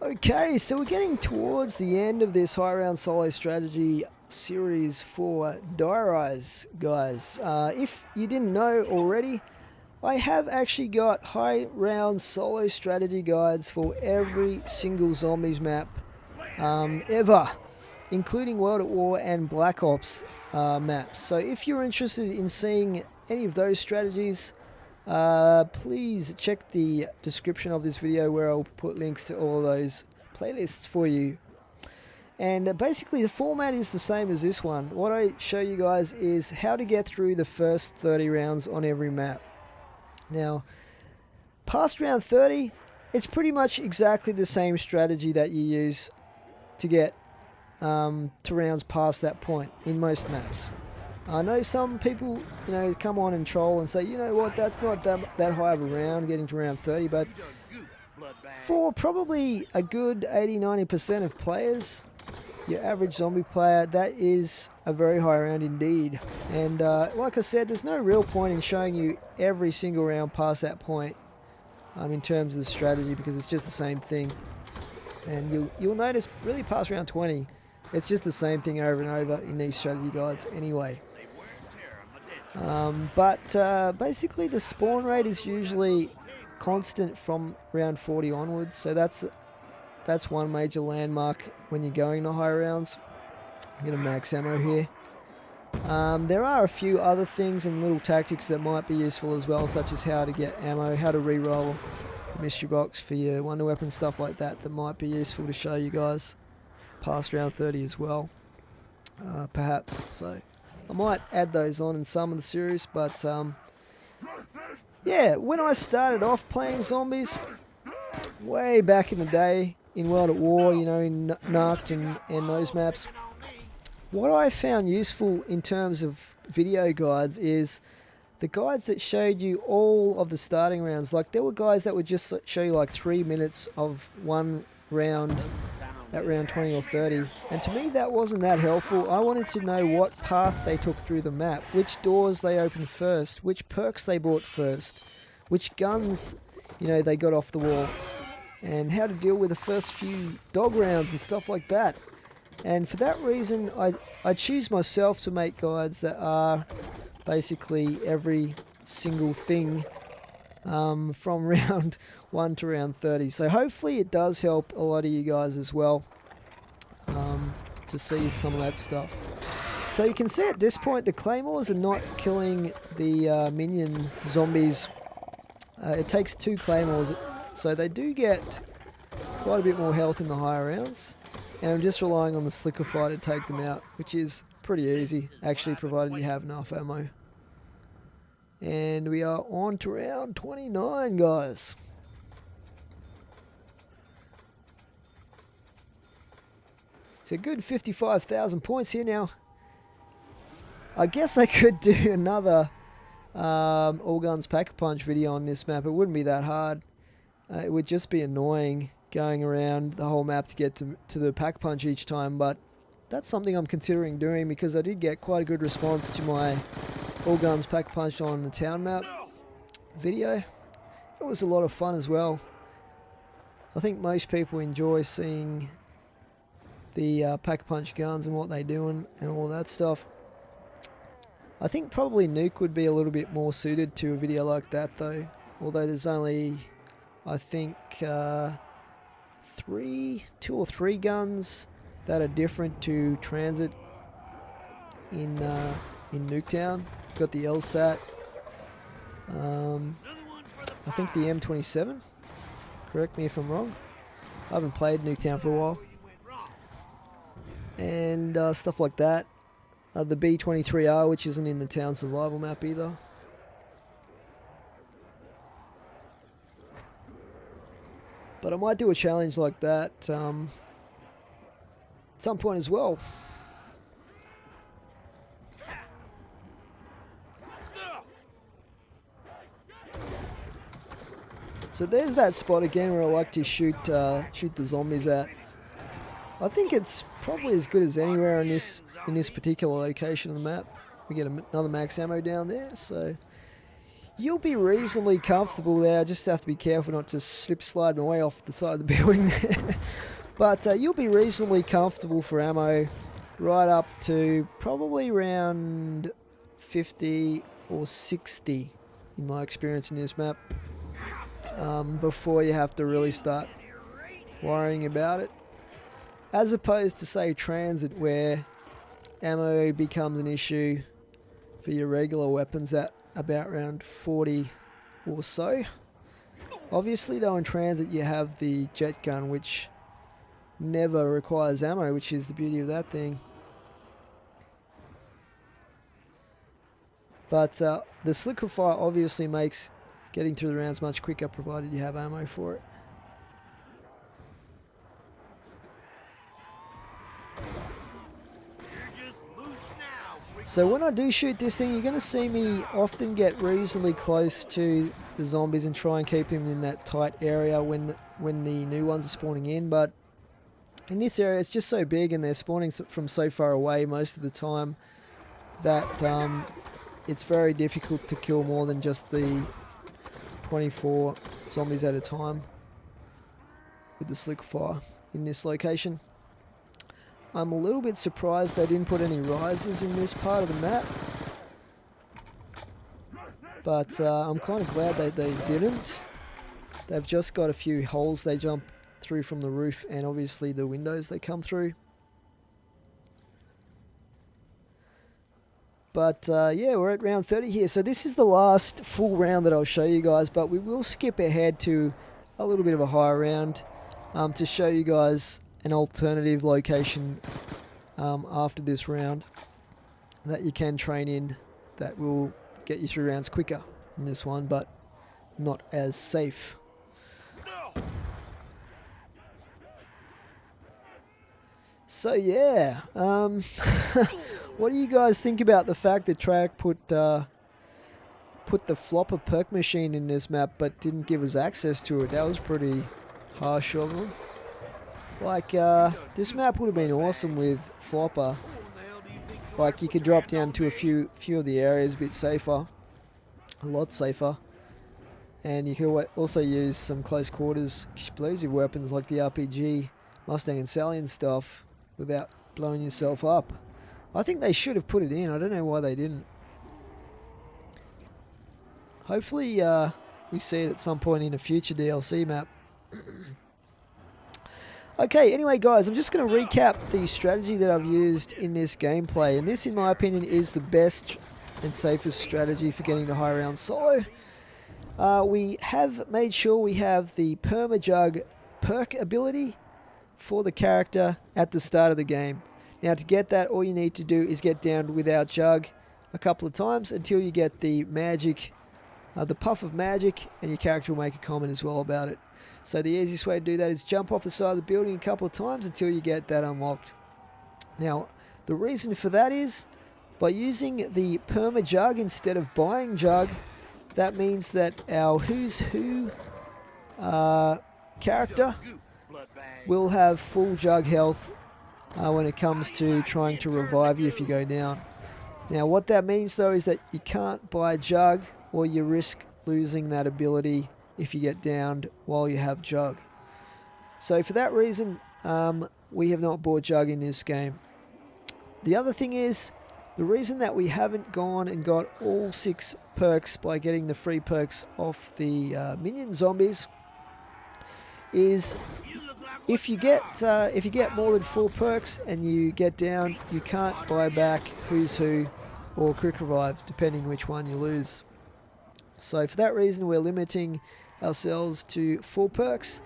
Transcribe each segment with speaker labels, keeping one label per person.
Speaker 1: Okay, so we're getting towards the end of this high round solo strategy series for Dire Eyes, guys. If you didn't know already, I have actually got high round solo strategy guides for every single zombies map ever, including World at War and Black Ops maps. So if you're interested in seeing any of those strategies, please check the description of this video where I'll put links to all those playlists for you. And basically the format is the same as this one. What I show you guys is how to get through the first 30 rounds on every map. Now, past round 30, it's pretty much exactly the same strategy that you use to get to rounds past that point in most maps. I know some people, come on and troll and say, you know what, that's not that high of a round, getting to round 30, but for probably a good 80-90% of players, your average zombie player, that is a very high round indeed. And like I said, there's no real point in showing you every single round past that point in terms of the strategy, because it's just the same thing. And you'll notice really past round 20, it's just the same thing over and over in these strategy guides anyway. Basically the spawn rate is usually constant from round 40 onwards, so that's one major landmark when you're going to high rounds. I'm going to max ammo here. There are a few other things and little tactics that might be useful as well, such as how to get ammo, how to re-roll mystery box for your wonder weapon, stuff like that, that might be useful to show you guys past round 30 as well, perhaps. So I might add those on in some of the series, but yeah, when I started off playing zombies way back in the day in World at War, in Nacht and those maps, what I found useful in terms of video guides is the guides that showed you all of the starting rounds. Like, there were guys that would just show you like 3 minutes of one round at round 20 or 30, and to me that wasn't that helpful. I wanted to know what path they took through the map, which doors they opened first, which perks they bought first, which guns they got off the wall, and how to deal with the first few dog rounds and stuff like that. And for that reason, I choose myself to make guides that are basically every single thing from round 1 to round 30. So hopefully it does help a lot of you guys as well to see some of that stuff. So you can see at this point the claymores are not killing the minion zombies. It takes 2 claymores, so they do get quite a bit more health in the higher rounds. And I'm just relying on the slicker fire to take them out, which is pretty easy, actually, provided you have enough ammo. And we are on to round 29, guys. So good 55,000 points here now. I guess I could do another all guns pack-a-punch video on this map. It wouldn't be that hard. It would just be annoying going around the whole map to get to the pack-a-punch each time, but that's something I'm considering doing because I did get quite a good response to my all guns pack-a-punch on the town map video. It was a lot of fun as well. I think most people enjoy seeing the pack-a-punch guns and what they do and all that stuff. I think probably Nuke would be a little bit more suited to a video like that though, although there's only, I think, 2 or 3 guns that are different to Transit in Nuketown. Got the LSAT, I think the M27, correct me if I'm wrong. I haven't played Nuketown for a while. And stuff like that. The B23R, which isn't in the town survival map either. But I might do a challenge like that at some point as well. So there's that spot again where I like to shoot the zombies at. I think it's probably as good as anywhere in this particular location of the map. We get another max ammo down there, so you'll be reasonably comfortable there. I just have to be careful not to slide my way off the side of the building there. But you'll be reasonably comfortable for ammo right up to probably around 50 or 60 in my experience in this map, before you have to really start worrying about it. As opposed to, say, Transit, where ammo becomes an issue for your regular weapons at about around 40 or so. Obviously though, in Transit you have the jet gun, which never requires ammo, which is the beauty of that thing. But the slicker fire obviously makes getting through the rounds much quicker, provided you have ammo for it. So when I do shoot this thing, you're going to see me often get reasonably close to the zombies and try and keep them in that tight area when the new ones are spawning in. But in this area, it's just so big and they're spawning from so far away most of the time that it's very difficult to kill more than just the 24 zombies at a time with the slick fire in this location. I'm a little bit surprised they didn't put any risers in this part of the map, but I'm kind of glad that they didn't. They've just got a few holes they jump through from the roof and obviously the windows they come through. But yeah, we're at round 30 here, so this is the last full round that I'll show you guys, but we will skip ahead to a little bit of a higher round to show you guys an alternative location after this round that you can train in that will get you through rounds quicker than this one, but not as safe. So yeah, what do you guys think about the fact that Treyarch put the flopper perk machine in this map but didn't give us access to it? That was pretty harsh of them. Like, this map would have been awesome with flopper. Like, you could drop down to a few of the areas a bit safer. A lot safer. And you could also use some close quarters explosive weapons like the RPG, Mustang and Sally and stuff without blowing yourself up. I think they should have put it in. I don't know why they didn't. Hopefully, we see it at some point in a future DLC map. Okay, anyway guys, I'm just going to recap the strategy that I've used in this gameplay, and this in my opinion is the best and safest strategy for getting the high round solo. We have made sure we have the Perma-Jug perk ability for the character at the start of the game. Now to get that, all you need to do is get downed without Jug a couple of times until you get the magic, the puff of magic, and your character will make a comment as well about it. So the easiest way to do that is jump off the side of the building a couple of times until you get that unlocked. Now, the reason for that is, by using the Perma-Jug instead of buying Jug, that means that our Who's Who character will have full Jug health when it comes to trying to revive you if you go down. Now, what that means though is that you can't buy Jug, or you risk losing that ability if you get downed while you have Jug. So for that reason, we have not bought Jug in this game. The other thing is, the reason that we haven't gone and got all 6 perks by getting the free perks off the minion zombies is if you get more than 4 perks and you get down, you can't buy back Who's Who or Quick Revive, depending which one you lose. So for that reason, we're limiting ourselves to 4 perks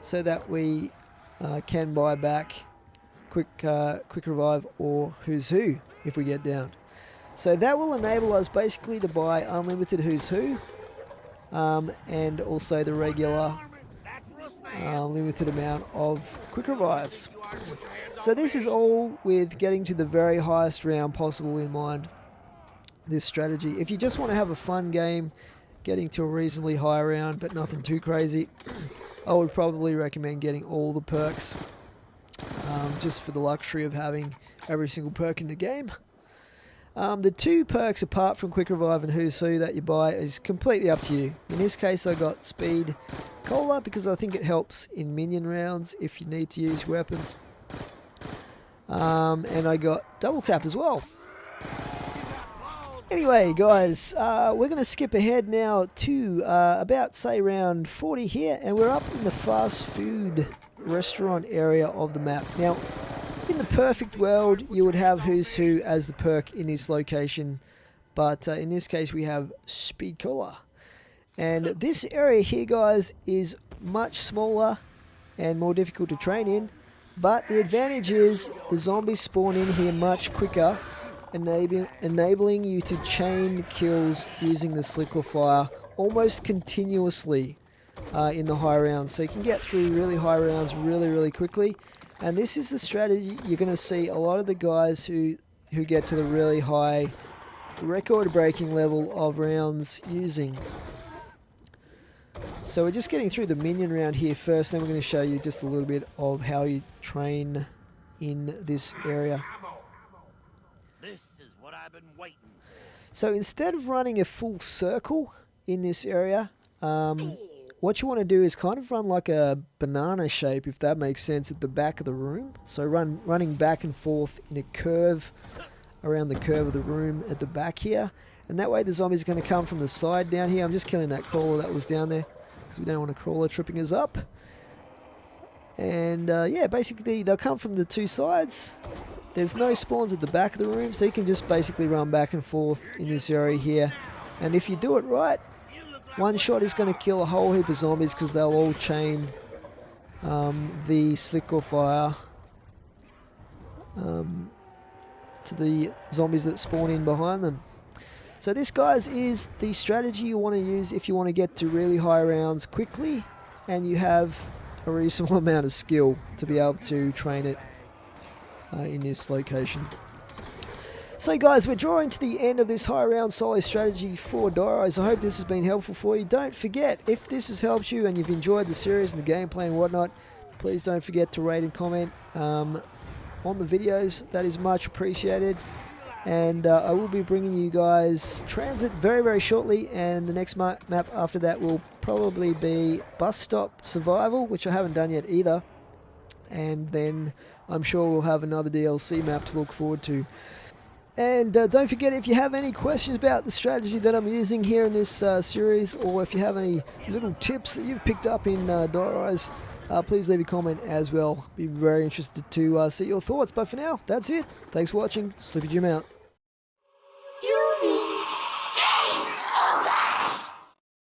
Speaker 1: so that we can buy back Quick Revive or Who's Who if we get down. So that will enable us basically to buy unlimited Who's Who and also the regular limited amount of Quick Revives. So this is all with getting to the very highest round possible in mind, this strategy. If you just want to have a fun game, getting to a reasonably high round but nothing too crazy, I would probably recommend getting all the perks, just for the luxury of having every single perk in the game. The 2 perks apart from Quick Revive and Who's Who that you buy is completely up to you. In this case I got Speed Cola because I think it helps in minion rounds if you need to use weapons. And I got Double Tap as well. Anyway guys, we're going to skip ahead now to about say round 40 here, and we're up in the fast food restaurant area of the map. Now in the perfect world you would have Who's Who as the perk in this location, but in this case we have Speed Cola. And this area here guys is much smaller and more difficult to train in, but the advantage is the zombies spawn in here much quicker, enabling you to chain kills using the Slicker Fire almost continuously in the high rounds. So you can get through really high rounds really quickly, and this is the strategy you're going to see a lot of the guys who get to the really high record-breaking level of rounds using. So we're just getting through the minion round here first, then we're going to show you just a little bit of how you train in this area.
Speaker 2: This is what I've been waiting for.
Speaker 1: So instead of running a full circle in this area, what you want to do is kind of run like a banana shape, if that makes sense, at the back of the room. So running back and forth in a curve around the curve of the room at the back here. And that way the zombies are going to come from the side down here. I'm just killing that crawler that was down there because we don't want a crawler tripping us up. And yeah, basically they'll come from the 2 sides. There's no spawns at the back of the room, so you can just basically run back and forth in this area here. And if you do it right, one shot is going to kill a whole heap of zombies because they'll all chain the Slicker Fire to the zombies that spawn in behind them. So this, guys, is the strategy you want to use if you want to get to really high rounds quickly and you have a reasonable amount of skill to be able to train it in this location. So guys, we're drawing to the end of this high round solo strategy for Dire Eyes. I hope this has been helpful for you. Don't forget, if this has helped you and you've enjoyed the series and the gameplay and whatnot, please don't forget to rate and comment on the videos. That is much appreciated. And I will be bringing you guys Transit very shortly, and the next map after that will probably be Bus Stop Survival, which I haven't done yet either. And then I'm sure we'll have another DLC map to look forward to. And don't forget, if you have any questions about the strategy that I'm using here in this series, or if you have any little tips that you've picked up in Dire Eyes, please leave a comment as well. Be very interested to see your thoughts. But for now, that's it. Thanks for watching. Slippy Jim out.